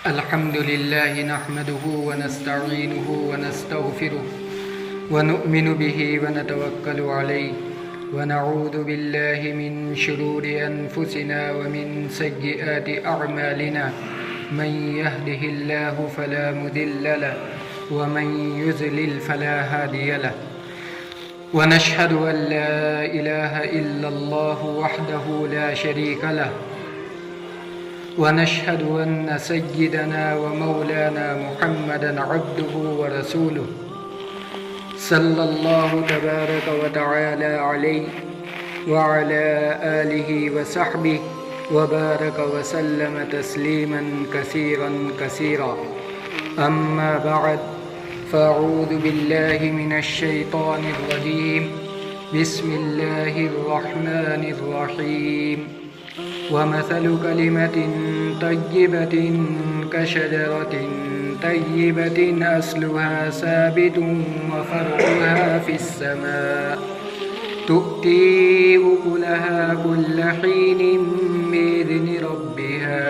الحمد لله نحمده ونستعينه ونستغفره ونؤمن به ونتوكل عليه ونعوذ بالله من شرور أنفسنا ومن سيئات أعمالنا من يهده الله فلا مضل له ومن يضلل فلا هادي له ونشهد أن لا إله إلا الله وحده لا شريك له ونشهد أن سيدنا ومولانا محمدا عبده ورسوله صلى الله تبارك وتعالى عليه وعلى آله وصحبه وبارك وسلم تسليما كثيرا كثيرا أما بعد فأعوذ بالله من الشيطان الرجيم بسم الله الرحمن الرحيم ومثل كلمة طيبة كشجرة طيبة أصلها ثابت وفرعها في السماء تؤتي أكلها كل حين بإذن ربها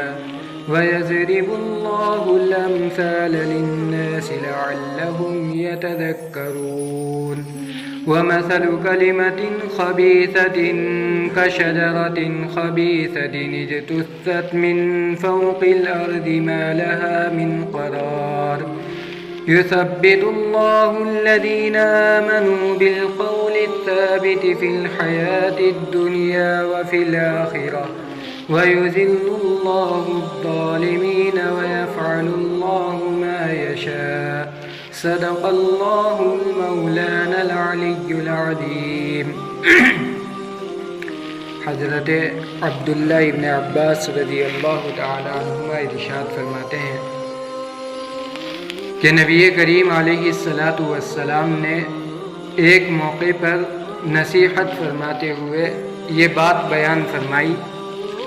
ويضرب الله الأمثال للناس لعلهم يتذكرون ومثل كلمة خبيثة كشجرة خبيثة اجتثت من فوق الأرض ما لها من قرار يثبت الله الذين آمنوا بالقول الثابت في الحياة الدنيا وفي الآخرة ويذل الله الظالمين ويفعل الله ما يشاء صدق اللہ مولانا العلی العظیم۔ حضرت عبداللہ ابن عباس رضی اللہ تعالی عنہما ارشاد فرماتے ہیں کہ نبی کریم علیہ الصلاۃ والسلام نے ایک موقع پر نصیحت فرماتے ہوئے یہ بات بیان فرمائی،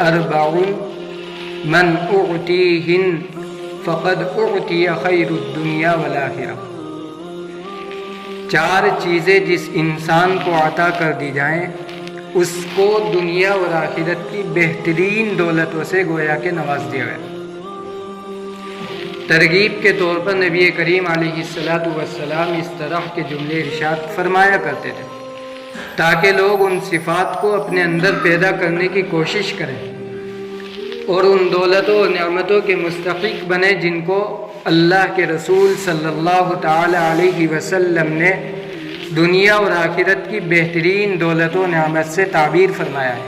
اربعون من اعطیہن فقد اعطی خیر الدنیا والآخرہ، چار چیزیں جس انسان کو عطا کر دی جائیں اس کو دنیا اور آخرت کی بہترین دولتوں سے گویا کہ نواز دیا گیا۔ ترغیب کے طور پر نبی کریم علیہ الصلاۃ والسلام اس طرح کے جملے ارشاد فرمایا کرتے تھے تاکہ لوگ ان صفات کو اپنے اندر پیدا کرنے کی کوشش کریں اور ان دولتوں اور نعمتوں کے مستحق بنے جن کو اللہ کے رسول صلی اللہ تعالی علیہ وسلم نے دنیا اور آخرت کی بہترین دولت و نعمت سے تعبیر فرمایا ہے۔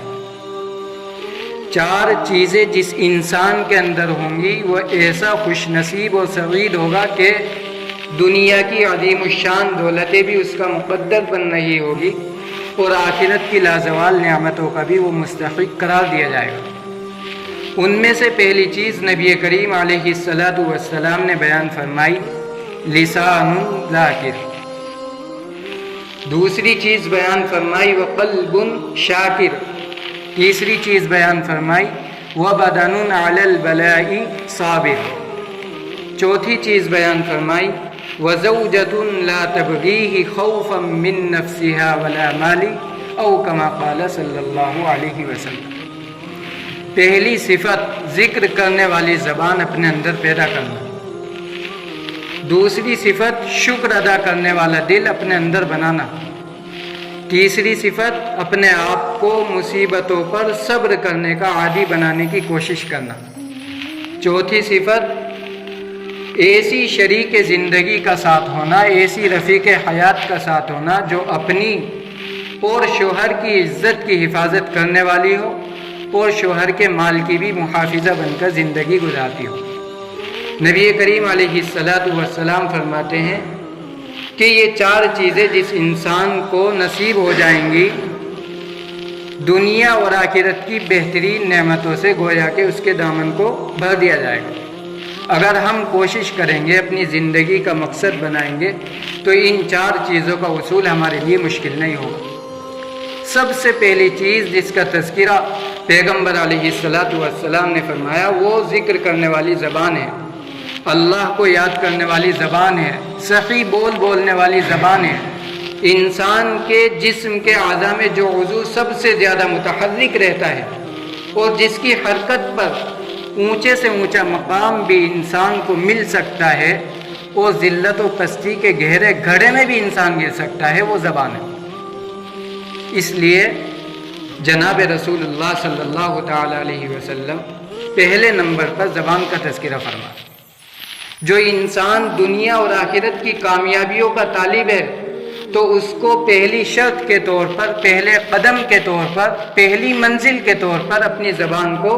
چار چیزیں جس انسان کے اندر ہوں گی وہ ایسا خوش نصیب و سعید ہوگا کہ دنیا کی عظیم الشان دولتیں بھی اس کا مقدر بن رہی ہوگی اور آخرت کی لازوال نعمتوں کا بھی وہ مستحق قرار دیا جائے گا۔ ان میں سے پہلی چیز نبی کریم علیہ الصلاۃ والسلام نے بیان فرمائی، لسان ذاکر۔ دوسری چیز بیان فرمائی وقلب شاکر۔ تیسری چیز بیان فرمائی وبدن علی البلاء صابر۔ چوتھی چیز بیان فرمائی وزوجۃ لا تبغیہ خوفا من نفسها ولا مال، او کما قال صلی اللہ علیہ وسلم۔ پہلی صفت ذکر کرنے والی زبان اپنے اندر پیدا کرنا، دوسری صفت شکر ادا کرنے والا دل اپنے اندر بنانا، تیسری صفت اپنے آپ کو مصیبتوں پر صبر کرنے کا عادی بنانے کی کوشش کرنا، چوتھی صفت ایسی شریک زندگی کا ساتھ ہونا، ایسی رفیق حیات کا ساتھ ہونا جو اپنی اور شوہر کی عزت کی حفاظت کرنے والی ہو اور شوہر کے مال کی بھی محافظہ بن کر زندگی گزارتی ہو۔ نبی کریم علیہ الصلاۃ والسلام فرماتے ہیں کہ یہ چار چیزیں جس انسان کو نصیب ہو جائیں گی دنیا اور آخرت کی بہترین نعمتوں سے گویا کہ اس کے دامن کو بھر دیا جائے گا۔ اگر ہم کوشش کریں گے اپنی زندگی کا مقصد بنائیں گے تو ان چار چیزوں کا حصول ہمارے لیے مشکل نہیں ہوگا۔ سب سے پہلی چیز جس کا تذکرہ پیغمبر علیہ الصلاۃ والسلام نے فرمایا وہ ذکر کرنے والی زبان ہے، اللہ کو یاد کرنے والی زبان ہے، صحیح بول بولنے والی زبان ہے۔ انسان کے جسم کے اعضاء میں جو عضو سب سے زیادہ متحرک رہتا ہے اور جس کی حرکت پر اونچے سے اونچا مقام بھی انسان کو مل سکتا ہے اور ذلت و پستی کے گہرے گڑھے میں بھی انسان گر سکتا ہے، وہ زبان ہے۔ اس لیے جناب رسول اللہ صلی اللہ تعالی علیہ وسلم پہلے نمبر پر زبان کا تذکرہ فرما۔ جو انسان دنیا اور آخرت کی کامیابیوں کا طالب ہے تو اس کو پہلی شرط کے طور پر، پہلے قدم کے طور پر، پہلی منزل کے طور پر اپنی زبان کو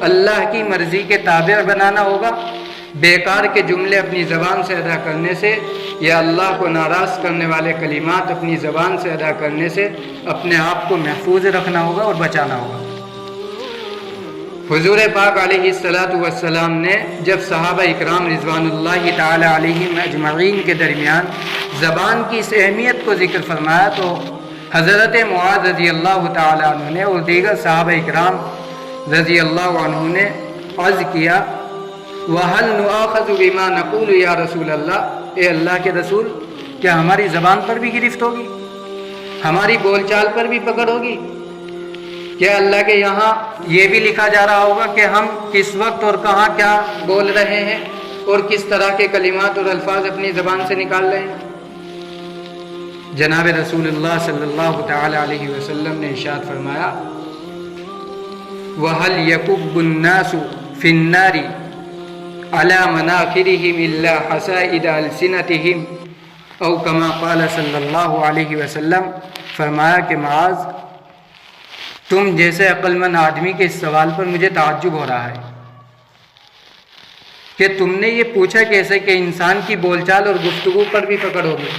اللہ کی مرضی کے تابع بنانا ہوگا۔ بیکار کے جملے اپنی زبان سے ادا کرنے سے یا اللہ کو ناراض کرنے والے کلمات اپنی زبان سے ادا کرنے سے اپنے آپ کو محفوظ رکھنا ہوگا اور بچانا ہوگا۔ حضور پاک علیہ السلام نے جب صحابہ اکرام رضوان اللہ تعالی علیہم اجمعین کے درمیان زبان کی اس اہمیت کو ذکر فرمایا تو حضرت معاذ رضی اللہ تعالی عنہ نے اور دیگر صحابہ اکرام رضی اللہ عنہ نے عرض کیا، وَهَلْ نُؤَاخَذُ بِمَا نَقُولُ یا رسول اللہ، اے اللہ کے رسول، کیا ہماری زبان پر بھی گرفت ہوگی، ہماری بول چال پر بھی پکڑ ہوگی؟ کیا اللہ کے یہاں یہ بھی لکھا جا رہا ہوگا کہ ہم کس وقت اور کہاں کیا بول رہے ہیں اور کس طرح کے کلمات اور الفاظ اپنی زبان سے نکال رہے ہیں؟ جناب رسول اللہ صلی اللہ تعالی علیہ وسلم نے ارشاد فرمایا، وَهَلْ يَكُبُّ النَّاسُ فِي النَّارِ عَلَى مَنَاخِرِهِمْ إِلَّا حَصَائِدَ أَلْسِنَتِهِمْ او کما قال صلی اللہ علیہ وسلم۔ فرمایا کہ معاذ، تم جیسے عقل مند آدمی کے اس سوال پر مجھے تعجب ہو رہا ہے کہ تم نے یہ پوچھا کیسے کہ انسان کی بول چال اور گفتگو پر بھی پکڑ ہوگی۔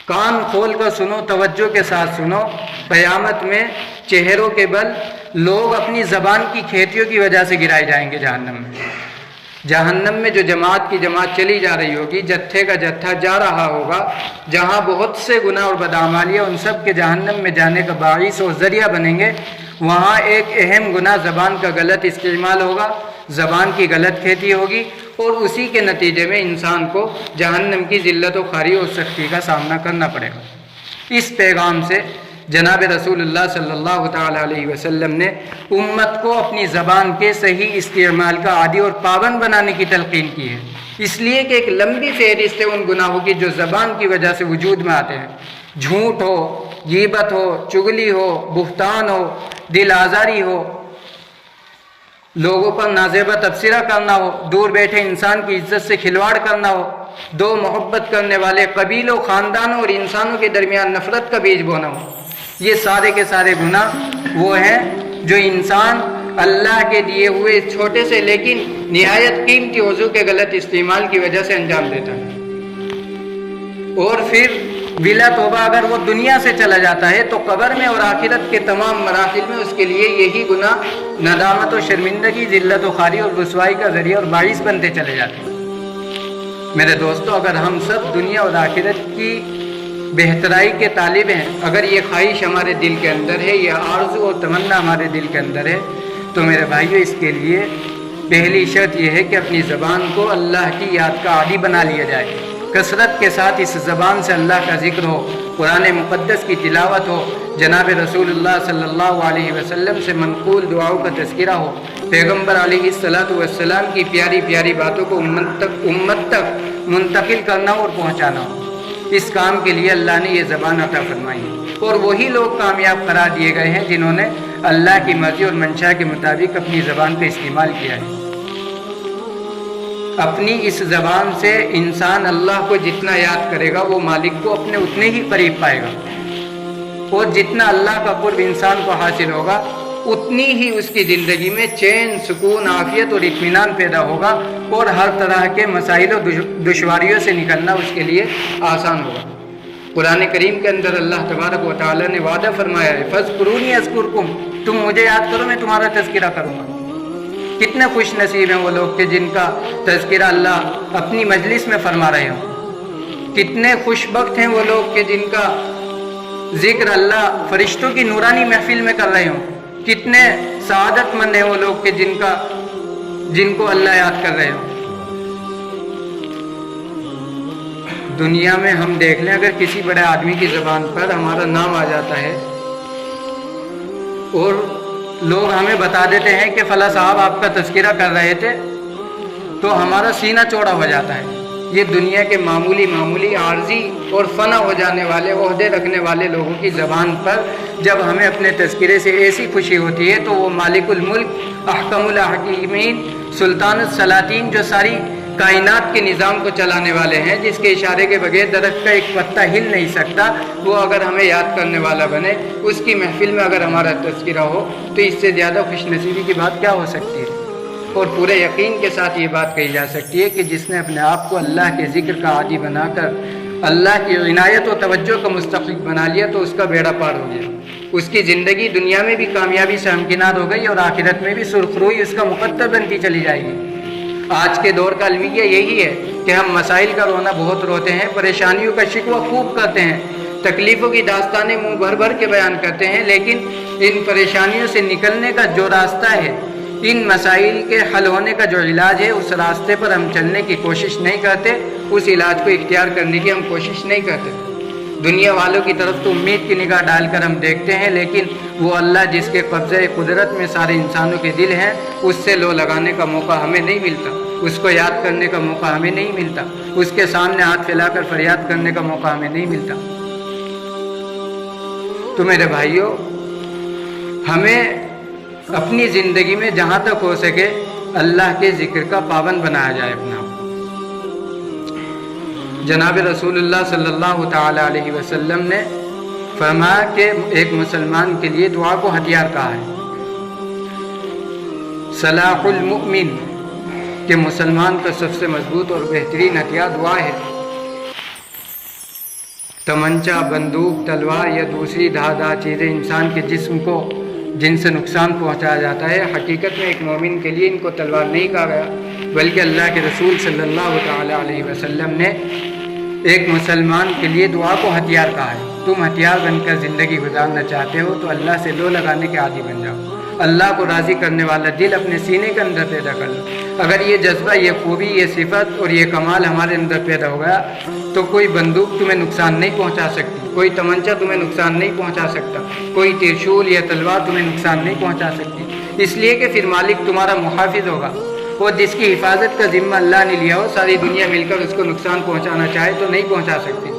کان کھول کر سنو، توجہ کے ساتھ سنو، قیامت میں چہروں کے بل لوگ اپنی زبان کی کھیتیوں کی وجہ سے گرائے جائیں گے جہنم میں۔ جہنم میں جو جماعت کی جماعت چلی جا رہی ہوگی، جتھے کا جتھا جا رہا ہوگا، جہاں بہت سے گناہ اور بدعمالیاں ان سب کے جہنم میں جانے کا باعث اور ذریعہ بنیں گے، وہاں ایک اہم گناہ زبان کا غلط استعمال ہوگا، زبان کی غلط کھیتی ہوگی اور اسی کے نتیجے میں انسان کو جہنم کی ذلت و خواری اور سختی کا سامنا کرنا پڑے گا۔ اس پیغام سے جناب رسول اللہ صلی اللہ تعالی علیہ وسلم نے امت کو اپنی زبان کے صحیح استعمال کا عادی اور پابند بنانے کی تلقین کی ہے، اس لیے کہ ایک لمبی فہرست ہے ان گناہوں کی جو زبان کی وجہ سے وجود میں آتے ہیں۔ جھوٹ ہو، غیبت ہو، چغلی ہو، بہتان ہو، دل آزاری ہو، لوگوں پر نازیبہ تبصرہ کرنا ہو، دور بیٹھے انسان کی عزت سے کھلواڑ کرنا ہو، دو محبت کرنے والے قبیلوں، خاندانوں اور انسانوں کے درمیان نفرت کا بیج بونا ہو، یہ سارے کے سارے گناہ وہ ہیں جو انسان اللہ کے دیے ہوئے چھوٹے سے لیکن نہایت قیمتی عضو کے غلط استعمال کی وجہ سے انجام دیتا ہے۔ اور پھر بلا توبہ اگر وہ دنیا سے چلا جاتا ہے تو قبر میں اور آخرت کے تمام مراحل میں اس کے لیے یہی گناہ ندامت و شرمندگی، ذلت و خواری اور رسوائی کا ذریعہ اور باعث بنتے چلے جاتے ہیں۔ میرے دوستو، اگر ہم سب دنیا اور آخرت کی بہترائی کے طالب ہیں، اگر یہ خواہش ہمارے دل کے اندر ہے، یہ آرزو اور تمنا ہمارے دل کے اندر ہے، تو میرے بھائیو اس کے لیے پہلی شرط یہ ہے کہ اپنی زبان کو اللہ کی یاد کا عادی بنا لیا جائے، کثرت کے ساتھ اس زبان سے اللہ کا ذکر ہو، قرآن مقدس کی تلاوت ہو، جناب رسول اللہ صلی اللہ علیہ وسلم سے منقول دعاؤں کا تذکرہ ہو، پیغمبر علیہ السلام کی پیاری پیاری باتوں کو امت تک منتقل کرنا اور پہنچانا ہو۔ اس کام کے لیے اللہ نے یہ زبان عطا فرمائی ہے اور وہی لوگ کامیاب قرار دیے گئے ہیں جنہوں نے اللہ کی مرضی اور منشا کے مطابق اپنی زبان کا استعمال کیا ہے۔ اپنی اس زبان سے انسان اللہ کو جتنا یاد کرے گا وہ مالک کو اپنے اتنے ہی قریب پائے گا، اور جتنا اللہ کا قرب انسان کو حاصل ہوگا اتنی ہی اس کی زندگی میں چین، سکون، عافیت اور اطمینان پیدا ہوگا اور ہر طرح کے مسائل و دشواریوں سے نکلنا اس کے لیے آسان ہوگا۔ قرآن کریم کے اندر اللہ تبارک و تعالیٰ نے وعدہ فرمایا ہے، فَاذْكُرُونِي أَذْكُرْكُمْ، تم مجھے یاد کرو میں تمہارا تذکرہ کروں گا۔ کتنے خوش نصیب ہیں وہ لوگ کہ جن کا تذکرہ اللہ اپنی مجلس میں فرما رہے ہوں، کتنے خوش بخت ہیں وہ لوگ کہ جن کا ذکر اللہ فرشتوں کی نورانی محفل میں کر رہے ہوں، کتنے سعادت مند ہیں وہ لوگ کہ جن کو اللہ یاد کر رہے ہوں۔ دنیا میں ہم دیکھ لیں، اگر کسی بڑے آدمی کی زبان پر ہمارا نام آ جاتا ہے اور لوگ ہمیں بتا دیتے ہیں کہ فلاں صاحب آپ کا تذکرہ کر رہے تھے تو ہمارا سینہ چوڑا ہو جاتا ہے۔ یہ دنیا کے معمولی عارضی اور فنا ہو جانے والے عہدے رکھنے والے لوگوں کی زبان پر جب ہمیں اپنے تذکرے سے ایسی خوشی ہوتی ہے تو وہ مالک الملک، احکم الحکیمین، سلطان السلاطین، جو ساری کائنات کے نظام کو چلانے والے ہیں، جس کے اشارے کے بغیر درخت کا ایک پتا ہل نہیں سکتا، وہ اگر ہمیں یاد کرنے والا بنے، اس کی محفل میں اگر ہمارا تذکرہ ہو تو اس سے زیادہ خوش نصیبی کی بات کیا ہو سکتی ہے؟ اور پورے یقین کے ساتھ یہ بات کہی جا سکتی ہے کہ جس نے اپنے آپ کو اللہ کے ذکر کا عادی بنا کر اللہ کی عنایت و توجہ کا مستحق بنا لیا تو اس کا بیڑا پار ہو گیا۔ اس کی زندگی دنیا میں بھی کامیابی سے ہمکنار ہو گئی اور آخرت میں بھی سرخروئی اس کا مقدر بنتی چلی جائے گی۔ آج کے دور کا المیہ یہی ہے کہ ہم مسائل کا رونا بہت روتے ہیں، پریشانیوں کا شکوہ خوب کرتے ہیں، تکلیفوں کی داستانیں منہ بھر بھر کے بیان کرتے ہیں، لیکن ان پریشانیوں سے نکلنے کا جو راستہ ہے، ان مسائل کے حل ہونے کا جو علاج ہے، اس راستے پر ہم چلنے کی کوشش نہیں کرتے، اس علاج کو اختیار کرنے کی ہم کوشش نہیں کرتے۔ دنیا والوں کی طرف تو امید کی نگاہ ڈال کر ہم دیکھتے ہیں، لیکن وہ اللہ جس کے قبضہ قدرت میں سارے انسانوں کے دل ہیں، اس سے لو لگانے کا موقع ہمیں نہیں ملتا، اس کو یاد کرنے کا موقع ہمیں نہیں ملتا، اس کے سامنے ہاتھ پھیلا کر فریاد کرنے کا موقع ہمیں نہیں ملتا۔ تو میرے بھائیوں، ہمیں اپنی زندگی میں جہاں تک ہو سکے اللہ کے ذکر کا پابند بنایا جائے اپنا۔ جناب رسول اللہ صلی اللہ تعالی علیہ وسلم نے فرمایا کہ ایک مسلمان کے لیے دعا کو ہتھیار کہا ہے۔ صلاح المؤمن، کہ مسلمان کا سب سے مضبوط اور بہترین ہتھیار دعا ہے۔ تمنچا، بندوق، تلوار یا دوسری دھاردار چیزیں انسان کے جسم کو جن سے نقصان پہنچایا جاتا ہے، حقیقت میں ایک مومن کے لیے ان کو تلوار نہیں کہا گیا، بلکہ اللہ کے رسول صلی اللہ تعالی علیہ وسلم نے ایک مسلمان کے لیے دعا کو ہتھیار کہا ہے۔ تم ہتھیار بن کر زندگی گزارنا چاہتے ہو تو اللہ سے لو لگانے کے عادی بن جاؤ، اللہ کو راضی کرنے والا دل اپنے سینے کے اندر پیدا کر لو۔ اگر یہ جذبہ، یہ خوبی، یہ صفت اور یہ کمال ہمارے اندر پیدا ہو گیا تو کوئی بندوق تمہیں نقصان نہیں پہنچا سکتی، کوئی تمنچا تمہیں نقصان نہیں پہنچا سکتا، کوئی ترشول یا تلوار تمہیں نقصان نہیں پہنچا سکتی، اس لیے کہ پھر مالک تمہارا محافظ ہوگا، اور جس کی حفاظت کا ذمہ اللہ نے لیا ہو، ساری دنیا مل کر اس کو نقصان پہنچانا چاہے تو نہیں پہنچا سکتی۔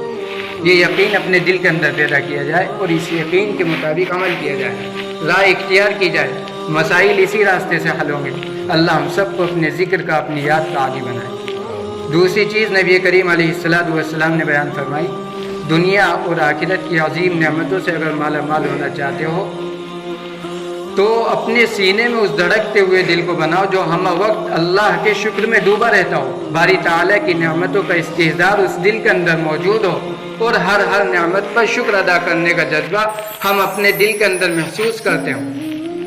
یہ یقین اپنے دل کے اندر پیدا کیا جائے اور اس یقین کے مطابق عمل کیا جائے، راہ اختیار کی جائے، مسائل اسی راستے سے حل ہوں گے۔ اللہ ہم سب کو اپنے ذکر کا، اپنی یاد کا عادی بنائے۔ دوسری چیز نبی کریم علیہ السلام نے بیان فرمائی، دنیا اور آخرت کی عظیم نعمتوں سے اگر مالا مال ہونا چاہتے ہو تو اپنے سینے میں اس دھڑکتے ہوئے دل کو بناؤ جو ہم وقت اللہ کے شکر میں ڈوبا رہتا ہو، باری تعالیٰ کی نعمتوں کا استحضار اس دل کے اندر موجود ہو، اور ہر نعمت پر شکر ادا کرنے کا جذبہ ہم اپنے دل کے اندر محسوس کرتے ہوں۔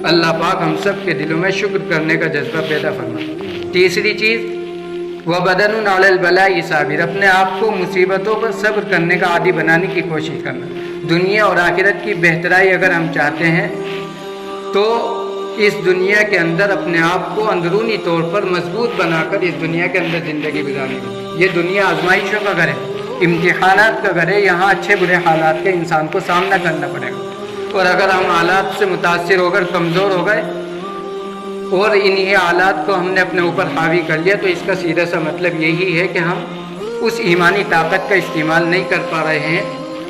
اللہ پاک ہم سب کے دلوں میں شکر کرنے کا جذبہ پیدا فرمائے۔ تیسری چیز، وَبَدَنٌ عَلَى الْبَلَاءِ صَابِرٌ، اپنے آپ کو مصیبتوں پر صبر کرنے کا عادی بنانے کی کوشش کرنا۔ دنیا اور آخرت کی بہترائی اگر ہم چاہتے ہیں تو اس دنیا کے اندر اپنے آپ کو اندرونی طور پر مضبوط بنا کر اس دنیا کے اندر زندگی گزارنی ہے۔ یہ دنیا آزمائشوں کا گھر ہے، امتحانات کا گھر ہے، یہاں اچھے برے حالات کے انسان کو سامنا کرنا پڑے گا، اور اگر ہم حالات سے متاثر ہو کر کمزور ہو گئے اور انہی حالات کو ہم نے اپنے اوپر حاوی کر لیا تو اس کا سیدھا سا مطلب یہی ہے کہ ہم اس ایمانی طاقت کا استعمال نہیں کر پا رہے ہیں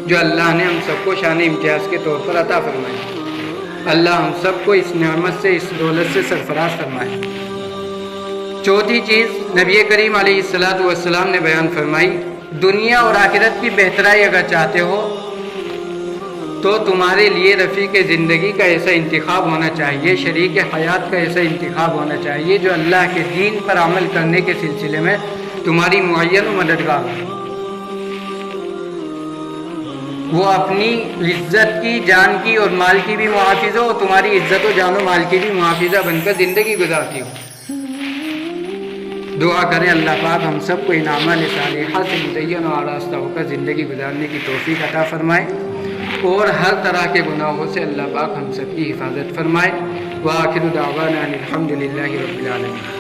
جو اللہ نے ہم سب کو شان امتیاز کے طور پر عطا فرمائی۔ اللہ ہم سب کو اس نعمت سے، اس دولت سے سرفراز فرمائے۔ چوتھی چیز نبی کریم علیہ السلام نے بیان فرمائی، دنیا اور آخرت کی بہترائی اگر چاہتے ہو تو تمہارے لیے رفیق زندگی کا ایسا انتخاب ہونا چاہیے، شریک حیات کا ایسا انتخاب ہونا چاہیے جو اللہ کے دین پر عمل کرنے کے سلسلے میں تمہاری معین و مددگار ہو۔ وہ اپنی عزت کی، جان کی اور مال کی بھی محافظ ہو، تمہاری عزت و جان و مال کی بھی محافظہ بن کر زندگی گزارتی ہو۔ دعا کریں اللہ پاک ہم سب کو ان اعمال صالحہ سے مزین و آراستہ ہو کر زندگی گزارنے کی توفیق عطا فرمائے، اور ہر طرح کے گناہوں سے اللہ پاک ہم سب کی حفاظت فرمائے۔ وآخر دعوانا ان الحمد للہ رب العالمین۔